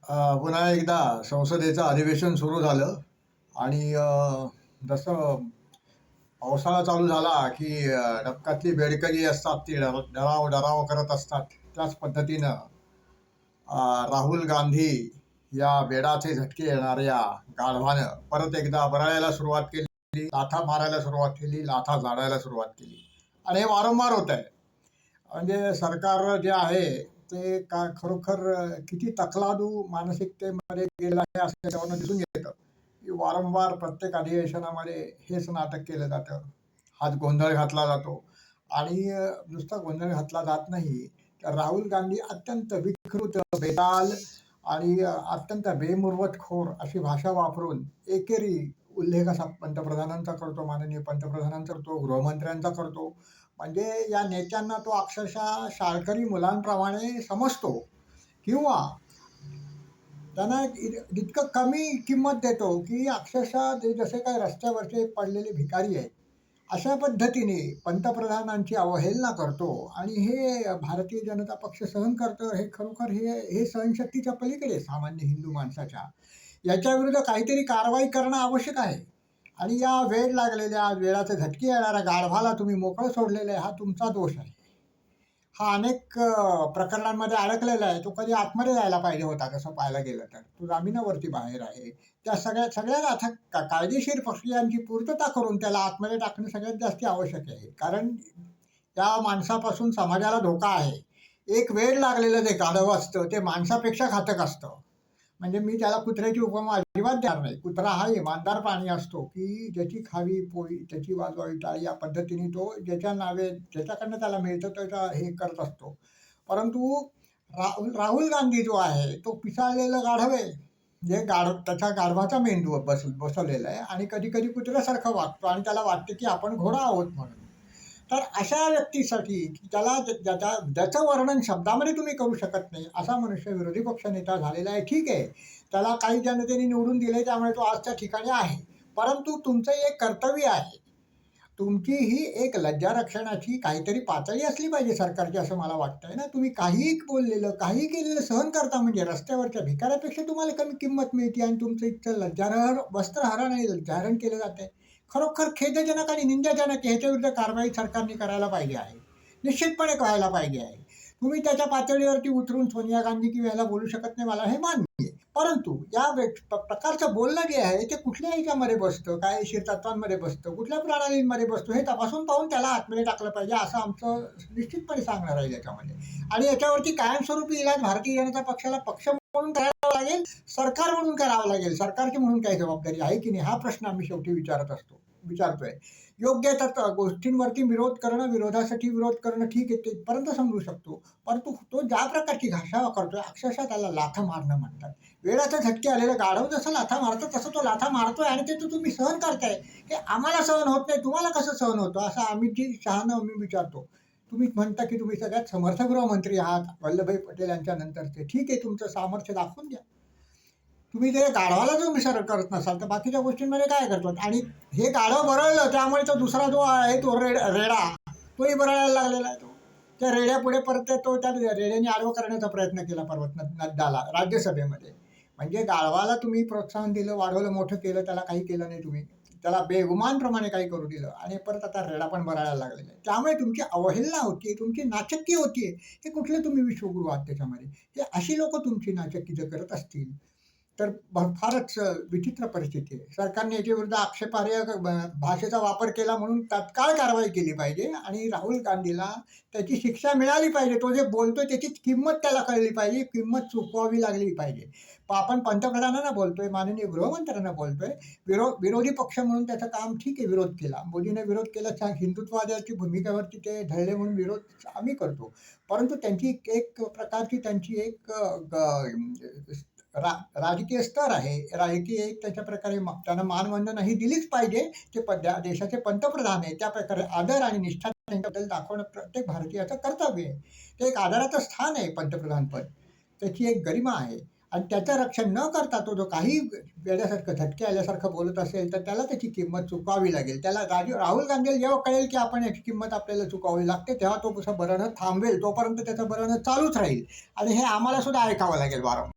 पुन्हा एकदा संसदेचं अधिवेशन सुरू झालं आणि जसं पावसाळा चालू झाला की डबकातली बेडकं जी असतात ती डराव डराव करत असतात. त्याच पद्धतीनं राहुल गांधी या बेडाचे झटके येणाऱ्या गाढवानं परत एकदा बरळायला सुरुवात केली, लाथा मारायला सुरुवात केली, लाथा झाडायला सुरुवात केली आणि हे वारंवार होत आहे. म्हणजे सरकार जे आहे ते का खरोखर किती तकलादू मानसिकतेमध्ये गेलेलं आहे असं त्याच्यावरनं दिसून येतं, की वारंवार प्रत्येक अधिवेशनामध्ये हेच नाटक केलं जातं. हाच गोंधळ घातला जातो आणि नुसता गोंधळ घातला जात नाही, तर राहुल गांधी अत्यंत विकृत, बेताल आणि अत्यंत बेमुरवतखोर अशी भाषा वापरून एकेरी उल्लेख असा पंतप्रधानांचा करतो, माननीय पंतप्रधानांचा करतो, गृहमंत्र्यांचा करतो. म्हणजे या नेत्यांना तो अक्षरशः शाळकरी मुलांप्रमाणे समजतो किंवा त्यांना इतकं कमी किंमत देतो, की अक्षरशः ते जसे काही रस्त्यावरचे पडलेले भिकारी आहेत, अशा पद्धतीने पंतप्रधानांची अवहेलना करतो आणि हे भारतीय जनता पक्ष सहन करतं. हे खरोखर हे हे सहनशक्तीच्या पलीकडे आहे सामान्य हिंदू माणसाच्या. याच्याविरुद्ध काहीतरी कारवाई करणं आवश्यक आहे आणि या वेड लागलेल्या, वेळाचे झटके येणाऱ्या गाढवाला तुम्ही मोकळं सोडलेलं आहे, हा तुमचा दोष आहे. हा अनेक प्रकरणांमध्ये अडकलेला आहे. तो कधी आतमध्ये जायला पाहिजे होता तसं पाहायला गेलं तर. तो जामिनावरती बाहेर आहे. त्या सगळ्या सगळ्या आता कायदेशीर प्रक्रियांची पूर्तता करून त्याला आतमध्ये टाकणं सगळ्यात जास्ती आवश्यक आहे. कारण त्या माणसापासून समाजाला धोका आहे. एक वेड लागलेलं जे गाढव असतं ते माणसापेक्षा घातक असतं. म्हणजे मी त्याला कुत्र्याची उपमा अजिबात देणार नाही. कुत्रा हा इमानदार प्राणी असतो, की ज्याची खावी पोळी त्याची वाजवावी टाळी या पद्धतीने तो ज्याच्या नावे ज्याच्याकडनं त्याला मिळतं त्याचा हे करत असतो. परंतु राहुल गांधी जो आहे तो पिसाळलेलं गाढव आहे. जे त्याच्या गाढवाचा मेंदू बसवलेला आहे आणि कधी कधी कुत्र्यासारखं वागतो आणि त्याला वाटतं की आपण घोडा आहोत म्हणून. तर अशा व्यक्तीसाठी त्याला ज्याचं वर्णन शब्दामध्ये तुम्ही करू शकत नाही असा मनुष्य विरोधी पक्षनेता झालेला आहे. ठीक आहे, त्याला काही जनतेने निवडून दिले त्यामुळे तो आज त्या ठिकाणी आहे. परंतु तुमचं एक कर्तव्य आहे, तुमची ही एक लज्जा रक्षणाची काहीतरी पातळी असली पाहिजे सरकारची असं मला वाटतंय ना. तुम्ही काहीही बोललेलं, काहीही केलेलं सहन करता म्हणजे रस्त्यावरच्या भिकाऱ्यापेक्षा तुम्हाला कमी किंमत मिळते आणि तुमचं इतकं लज्जारह वस्त्रहरण आणि लज्जाहरण केलं जातंय. खरोखर खेदजनक आणि निंदाजनक आहे. ह्याच्याविरुद्ध कारवाई सरकारने करायला पाहिजे आहे. निश्चितपणे करायला पाहिजे आहे. तुम्ही त्याच्या पातळीवरती उतरून सोनिया गांधी किंवा ह्याला बोलू शकत नाही, मला हे मान्य आहे. परंतु या प्रकारचं बोलणं जे आहे ते कुठल्या ह्याच्यामध्ये बसतं, कायदेशीर तत्वांमध्ये बसतं, कुठल्या प्रणालींमध्ये बसतो हे तपासून पाहून त्याला आतमध्ये टाकलं पाहिजे असं आमचं निश्चितपणे सांगणं राहील याच्यामध्ये. आणि याच्यावरती कायमस्वरूपी इलाज भारतीय जनता पक्षाला पक्ष म्हणून करावा लागेल, सरकार म्हणून करावं लागेल. सरकारची म्हणून काही जबाबदारी आहे की नाही हा प्रश्न आम्ही शेवटी विचारतोय. योग्य तर गोष्टींवरती विरोध करणं, विरोधासाठी विरोध करणं ठीक आहे, तिथपर्यंत समजू शकतो. परंतु तो ज्या प्रकारची भाषा करतोय अक्षरशः त्याला लाथा मारणं म्हणतात. वेळाचे झटके आलेलं गाढव जसं लाथा मारतो तसं तो लाथा मारतोय आणि ते तुम्ही सहन करताय. हे आम्हाला सहन होत नाही, तुम्हाला कसं सहन होतं असं अमितजी शहानं मी विचारतो. तुम्ही म्हणता की तुम्ही सगळ्यात समर्थ गृहमंत्री आहात वल्लभभाई पटेल यांच्या नंतरचे. ठीक आहे, तुमचं सामर्थ्य दाखवून द्या. तुम्ही ते गाढवाला जो मिसळ करत नसाल तर बाकीच्या गोष्टींमध्ये काय करतो. आणि हे गाढव बरळलं त्यामुळे तो दुसरा जो आहे तो रेडा तोही बरळायला लागलेला आहे. तो त्या रेड्यापुढे परत तो त्या रेड्याने आडवं करण्याचा प्रयत्न केला पर्वत नद्दाला राज्यसभेमध्ये. म्हणजे गाढवाला तुम्ही प्रोत्साहन दिलं, वाढवलं, मोठं केलं, त्याला काही केलं नाही तुम्ही. त्याला बेगुमानप्रमाणे काही करू दिलं आणि परत आता रेडा पण बरायला लागलेला आहे. त्यामुळे तुमची अवहेलना होती, तुमची नाचक्की होतीये. हे कुठले तुम्ही विश्वगुरू आहात त्याच्यामध्ये. हे अशी लोक तुमची नाचक्की जर करत असतील तर फारच विचित्र परिस्थिती आहे. सरकारने याच्याविरुद्ध आक्षेपार्ह भाषेचा वापर केला म्हणून तात्काळ कारवाई केली पाहिजे आणि राहुल गांधीला त्याची शिक्षा मिळाली पाहिजे. तो जे बोलतोय त्याची किंमत त्याला कळली पाहिजे, किंमत चुकवावी लागली पाहिजे. आपण पंतप्रधानांना बोलतोय, माननीय गृहमंत्र्यांना बोलतोय. विरोधी पक्ष म्हणून त्याचं काम ठीक आहे, विरोध केला. मोदीने विरोध केला, हिंदुत्ववादाची भूमिकेवरती ते ढळले म्हणून विरोध आम्ही करतो. परंतु त्यांची एक प्रकारची त्यांची एक राजकीय स्तर आहे. राजकीय एक त्याच्या प्रकारे त्यांना मानवंदना ही दिलीच पाहिजे. ते देशाचे पंतप्रधान आहे. त्या प्रकारे आदर आणि निष्ठा त्यांच्याबद्दल दाखवणं प्रत्येक भारतीयाचं कर्तव्य आहे. ते एक आदराचं स्थान आहे पंतप्रधानपद. त्याची एक गरिमा आहे आणि त्याचं रक्षण न करता तो जो काही वेड्यासारखं झटके आल्यासारखं बोलत असेल तर त्याला त्याची किंमत चुकवावी लागेल. त्याला राहुल गांधीला जेव्हा कळेल की आपण याची किंमत आपल्याला चुकवावी लागते तेव्हा तो कसं बरणं थांबवेल. तोपर्यंत त्याचं बरणं चालूच राहील आणि हे आम्हाला सुद्धा ऐकावं लागेल वारंवार.